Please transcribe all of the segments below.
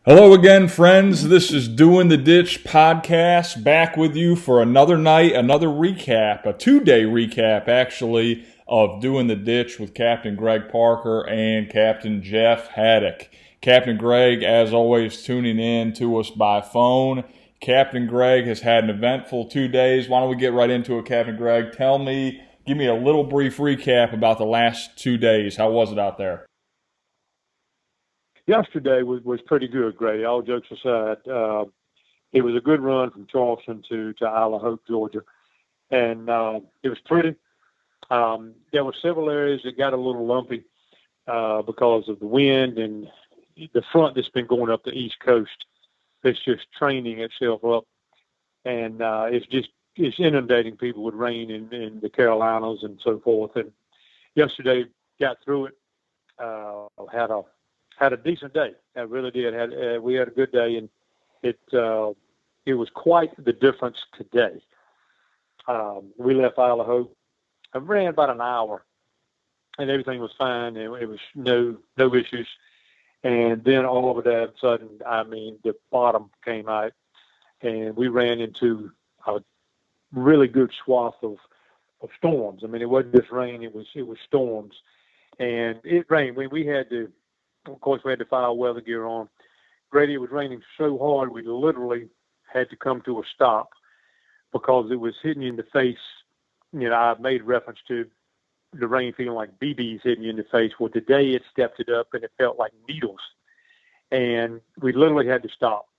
Hello again, friends. This is Doing the Ditch podcast, back with you for another night, another recap, a 2-day recap, actually, of Doing the Ditch with Captain Greg Parker and Captain Jeff Haddock. Captain Greg, as always, tuning in to us by phone. Captain Greg has had an eventful 2 days. Why don't we get right into it, Captain Greg? Give me a little brief recap about the last 2 days. How was it out there? Yesterday was pretty good, Grady. All jokes aside, it was a good run from Charleston to Isle Hope, Georgia, and it was pretty. There were several areas that got a little lumpy because of the wind and the front that's been going up the East Coast. It's just training itself up, and it's inundating people with rain in the Carolinas and so forth. And yesterday got through it. Had a decent day. I really did. We had a good day, and it was quite the difference today. We left Isle of Hope. I ran about an hour, and everything was fine. It was no issues. And then all of a sudden, the bottom came out, and we ran into a really good swath of storms. I mean, it wasn't just rain; it was storms, and it rained. We had to. Of course, we had to file weather gear on. Grady, it was raining so hard, we literally had to come to a stop because it was hitting you in the face. You know, I made reference to the rain feeling like BBs hitting you in the face. Well, today it stepped it up and it felt like needles. And we literally had to stop.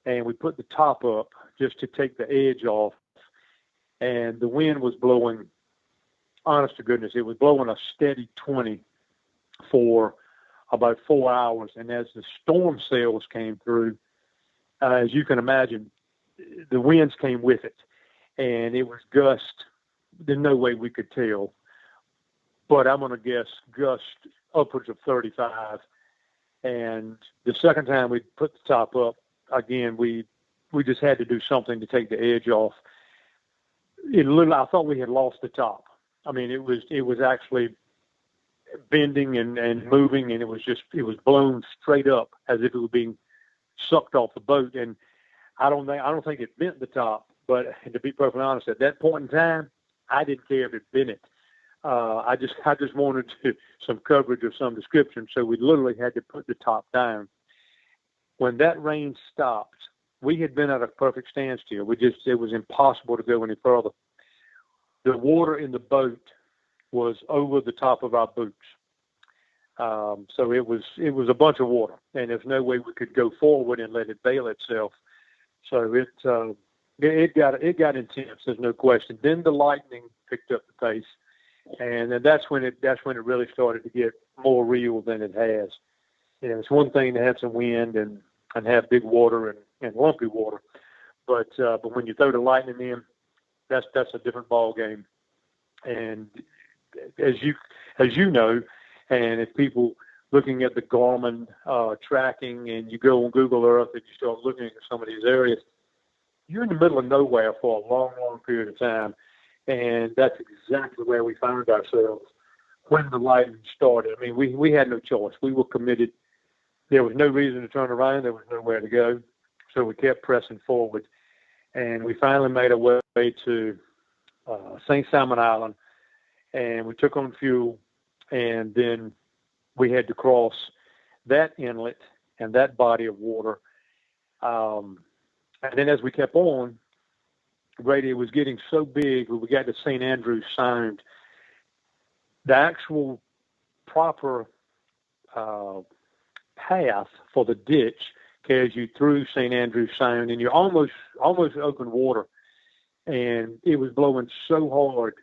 And we put the top up just to take the edge off. And the wind was blowing, honest to goodness, it was blowing a steady 20 for about 4 hours. And as the storm cells came through, as you can imagine, the winds came with it. And it was gust. There's no way we could tell. But I'm going to guess gust upwards of 35. And the second time we put the top up, again, we just had to do something to take the edge off. I thought we had lost the top. I mean, it was actually bending and moving, and it was blown straight up as if it was being sucked off the boat. And I don't think it bent the top, but to be perfectly honest, at that point in time, I didn't care if it bent it. I just wanted some coverage of some description, so we literally had to put the top down. When that rain stopped, we had been at a perfect standstill. It was impossible to go any further. The water in the boat was over the top of our boots. So it was a bunch of water, and there's no way we could go forward and let it bail itself. So it got intense. There's no question. Then the lightning picked up the pace, and then that's when it really started to get more real than it has. You know, it's one thing to have some wind and have big water and lumpy water, but when you throw the lightning in, that's a different ball game. And as you know, and if people looking at the Garmin tracking, and you go on Google Earth and you start looking at some of these areas, you're in the middle of nowhere for a long, long period of time. And that's exactly where we found ourselves when the lightning started. I mean, we had no choice. We were committed. There was no reason to turn around. There was nowhere to go. So we kept pressing forward. And we finally made our way to St. Simon Island, and we took on fuel, and then we had to cross that inlet and that body of water. And then as we kept on, Grady, it was getting so big when we got to St. Andrews Sound. The actual proper path for the ditch carries you through St. Andrews Sound, and you're almost open water. And it was blowing so hard,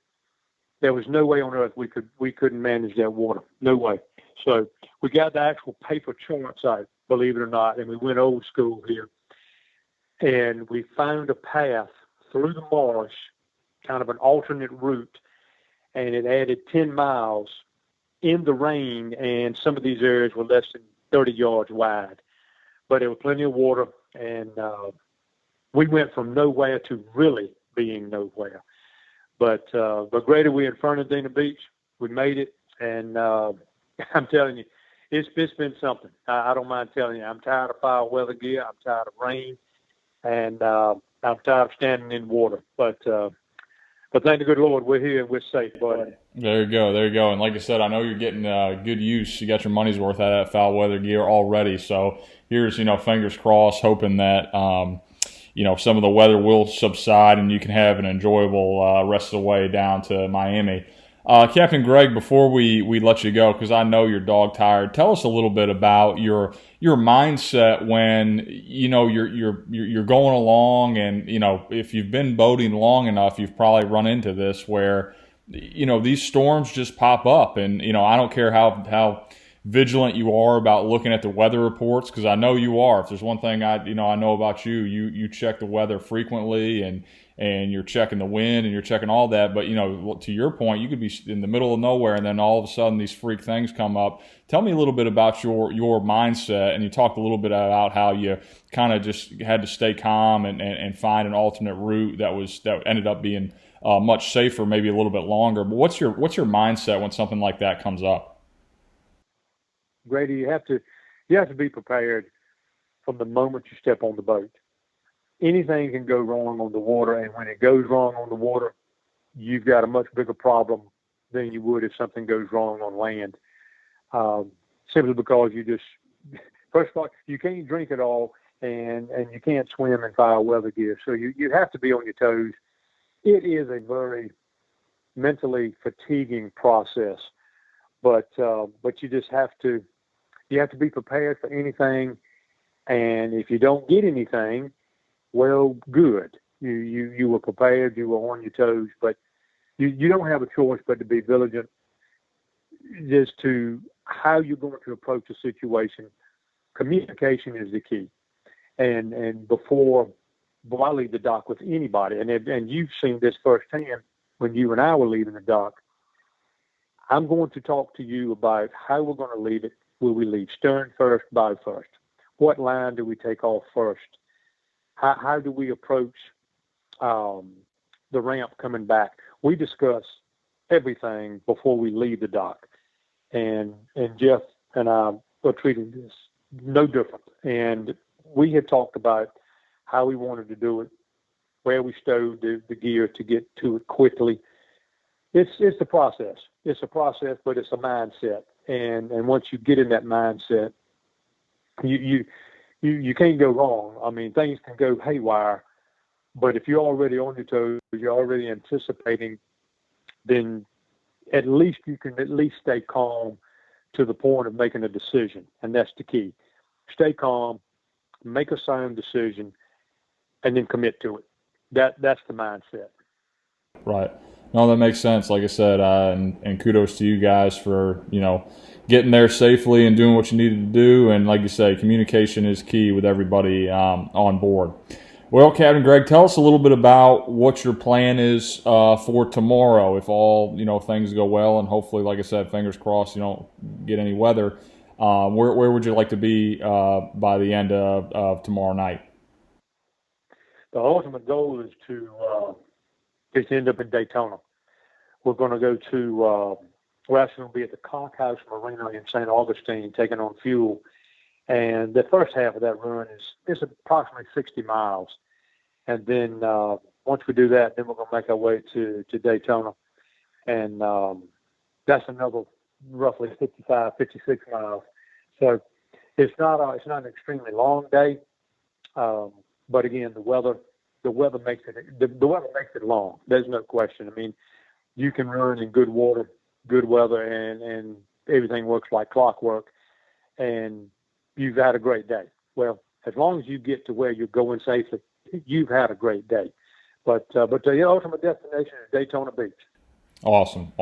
there was no way on earth we couldn't manage that water. No way. So we got the actual paper charts out, believe it or not, and we went old school here. And we found a path through the marsh, kind of an alternate route, and it added 10 miles in the rain, and some of these areas were less than 30 yards wide. But there was plenty of water, and we went from nowhere to really being nowhere. But Grady, we're in Fernandina Beach. We made it, and I'm telling you, it's been something. I don't mind telling you. I'm tired of foul weather gear. I'm tired of rain, and I'm tired of standing in water. But thank the good Lord, we're here and we're safe, buddy. There you go. There you go. And like I said, I know you're getting good use. You got your money's worth out of that foul weather gear already. So here's, fingers crossed, hoping that, some of the weather will subside and you can have an enjoyable rest of the way down to Miami. Captain Greg, before we let you go, because I know you're dog tired, tell us a little bit about your mindset when you're going along, and if you've been boating long enough, you've probably run into this where these storms just pop up, and I don't care how vigilant you are about looking at the weather reports, because I know you are. If there's one thing I know about you, you check the weather frequently, and you're checking the wind and you're checking all that. But to your point, you could be in the middle of nowhere and then all of a sudden these freak things come up. Tell me a little bit about your mindset, and you talked a little bit about how you kind of just had to stay calm and find an alternate route that ended up being much safer, maybe a little bit longer. But what's your mindset when something like that comes up? Grady, you have to be prepared from the moment you step on the boat. Anything can go wrong on the water, and when it goes wrong on the water, you've got a much bigger problem than you would if something goes wrong on land. Simply because first of all, you can't drink at all, and you can't swim in foul weather gear. So you have to be on your toes. It is a very mentally fatiguing process, but you just have to be prepared for anything. And if you don't get anything, well, good. You were prepared. You were on your toes, but you don't have a choice but to be vigilant as to how you're going to approach a situation. Communication is the key. And before I leave the dock with anybody, and you've seen this firsthand when you and I were leaving the dock, I'm going to talk to you about how we're going to leave it. Will we leave stern first, bow first? What line do we take off first? How do we approach the ramp coming back? We discuss everything before we leave the dock, and Jeff and I are treating this no different. And we had talked about how we wanted to do it, where we stowed the gear to get to it quickly. It's a process. It's a process, but it's a mindset. And once you get in that mindset, you can't go wrong. I mean, things can go haywire, but if you're already on your toes, you're already anticipating, then at least you can stay calm to the point of making a decision. And that's the key. Stay calm, make a sound decision, and then commit to it. That's the mindset. Right. No, that makes sense. Like I said, and kudos to you guys for, getting there safely and doing what you needed to do. And like you say, communication is key with everybody on board. Well, Captain Greg, tell us a little bit about what your plan is for tomorrow. If all, things go well, and hopefully, like I said, fingers crossed, you don't get any weather. Where would you like to be by the end of tomorrow night? The ultimate goal is to end up in Daytona. We're going to go to we're actually going to be at the Cock House Marina in St. Augustine, taking on fuel. And the first half of that run is approximately 60 miles. And then once we do that, then we're going to make our way to Daytona. And that's another roughly 55, 56 miles. So it's not an extremely long day. But again, the weather makes it long. There's no question. I mean, you can run in good water, good weather, and everything works like clockwork, and you've had a great day. Well, as long as you get to where you're going safely, you've had a great day. But the ultimate destination is Daytona Beach. Awesome.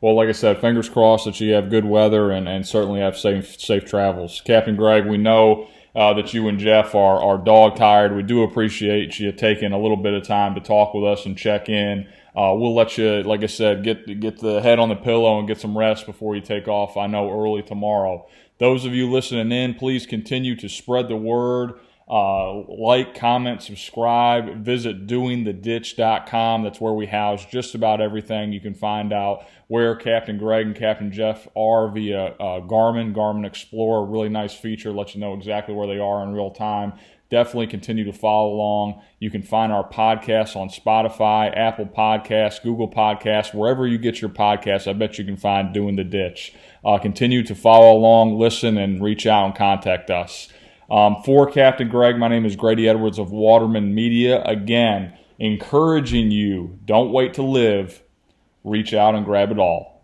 Well, like I said, fingers crossed that you have good weather and certainly have safe travels. Captain Greg, we know that you and Jeff are dog tired. We do appreciate you taking a little bit of time to talk with us and check in. We'll let you, like I said, get the head on the pillow and get some rest before you take off, I know, early tomorrow. Those of you listening in, please continue to spread the word Like, comment, subscribe. Visit doingtheditch.com. That's where we house just about everything. You can find out where Captain Greg and Captain Jeff are via Garmin Explorer. Really nice feature. Lets you know exactly where they are in real time. Definitely continue to follow along. You can find our podcasts on Spotify, Apple Podcasts, Google Podcasts, wherever you get your podcasts. I bet you can find Doing the Ditch. Continue to follow along, listen, and reach out and contact us. For Captain Greg, my name is Grady Edwards of Waterman Media. Again, encouraging you, don't wait to live. Reach out and grab it all.